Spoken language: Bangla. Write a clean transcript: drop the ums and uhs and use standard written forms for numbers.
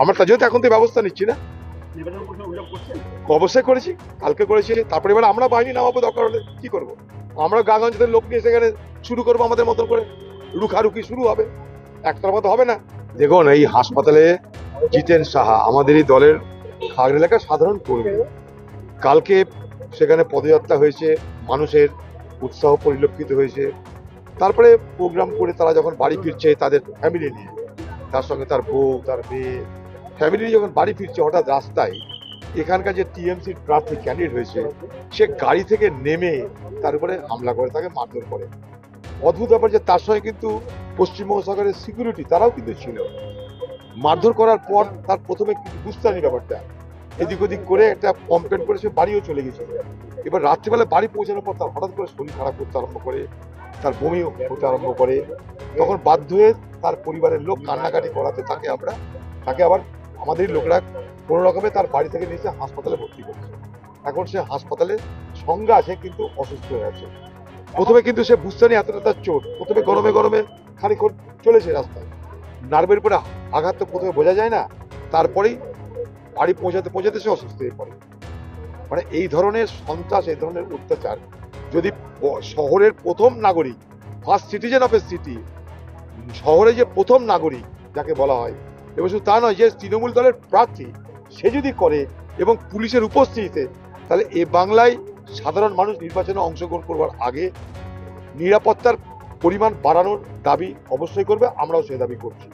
আমরা তার জন্য তো এখন তো ব্যবস্থা নিচ্ছি না। অবশ্যই করেছি, কালকে করেছি, তারপরে এবার আমরা বাহিনী নামাবো, দরকার হলে কি করবো, আমরা গাঁগঞ্জের লোক নিয়ে সেখানে শুরু করবো আমাদের মতো করে, রুখারুখি শুরু হবে, একতরফা তো হবে না। দেখুন, এই হাসপাতালে জিতেন সাহা আমাদেরই দলের খাগড়া এলাকার সাধারণ কর্মী, কালকে সেখানে পদযাত্রা হয়েছে, মানুষের উৎসাহ পরিলক্ষিত হয়েছে, তারপরে প্রোগ্রাম করে তারা যখন বাড়ি ফিরছে তাদের ফ্যামিলি নিয়ে, তার সঙ্গে তার বউ, তার মেয়ে, ফ্যামিলি নিয়ে যখন বাড়ি ফিরছে, হঠাৎ রাস্তায় এখানকার যে টিএমসির প্রার্থী ক্যান্ডিডেট হয়েছে সে গাড়ি থেকে নেমে তার উপরে হামলা করে, তাকে মারধর করে। অদ্ভুত ব্যাপার যে তার সঙ্গে কিন্তু পশ্চিমবঙ্গ সরকারের সিকিউরিটি তারাও কিন্তু ছিল। মারধর করার পর তার প্রথমে কিছু বুঝতে পারেনি ব্যাপারটা, এদিক ওদিক করে একটা কমপ্লেন করে সে বাড়িও চলে গেছিল। এবার রাত্রিবেলা বাড়ি পৌঁছানোর পর তার হঠাৎ করে শরীর খারাপ করতে আরম্ভ করে, তার বমি হতে আরম্ভ করে, তখন বাধ্য হয়ে তার পরিবারের লোক কান্নাকাটি করাতে তাকে আবার আমাদের লোকরা কোনো রকমে তার বাড়ি থেকে নিচে হাসপাতালে ভর্তি করছে। এখন সে হাসপাতালে সংজ্ঞা আছে কিন্তু অসুস্থ হয়ে আছে। প্রথমে কিন্তু সে বুঝতে নেই এতটা তার চোট, প্রথমে গরমে গরমে খানিক্ষণ চলেছে রাস্তায়, নার্ভের উপরে আঘাত তো প্রথমে বোঝা যায় না, তারপরেই বাড়ি পৌঁছাতে পৌঁছাতে সে অসুস্থ হয়ে পড়ে। মানে এই ধরনের সন্ত্রাস, এই ধরনের অত্যাচার যদি শহরের প্রথম নাগরিক, first citizen of a city, শহরে যে প্রথম নাগরিক যাকে বলা হয়, এবং শুধু তা নয়, যে তৃণমূল দলের প্রার্থী সে যদি করে এবং পুলিশের উপস্থিতিতে, তাহলে এ বাংলায় সাধারণ মানুষ নির্বাচনে অংশগ্রহণ করবার আগে নিরাপত্তার পরিমাণ বাড়ানোর দাবি অবশ্যই করবে, আমরাও সে দাবি করছি।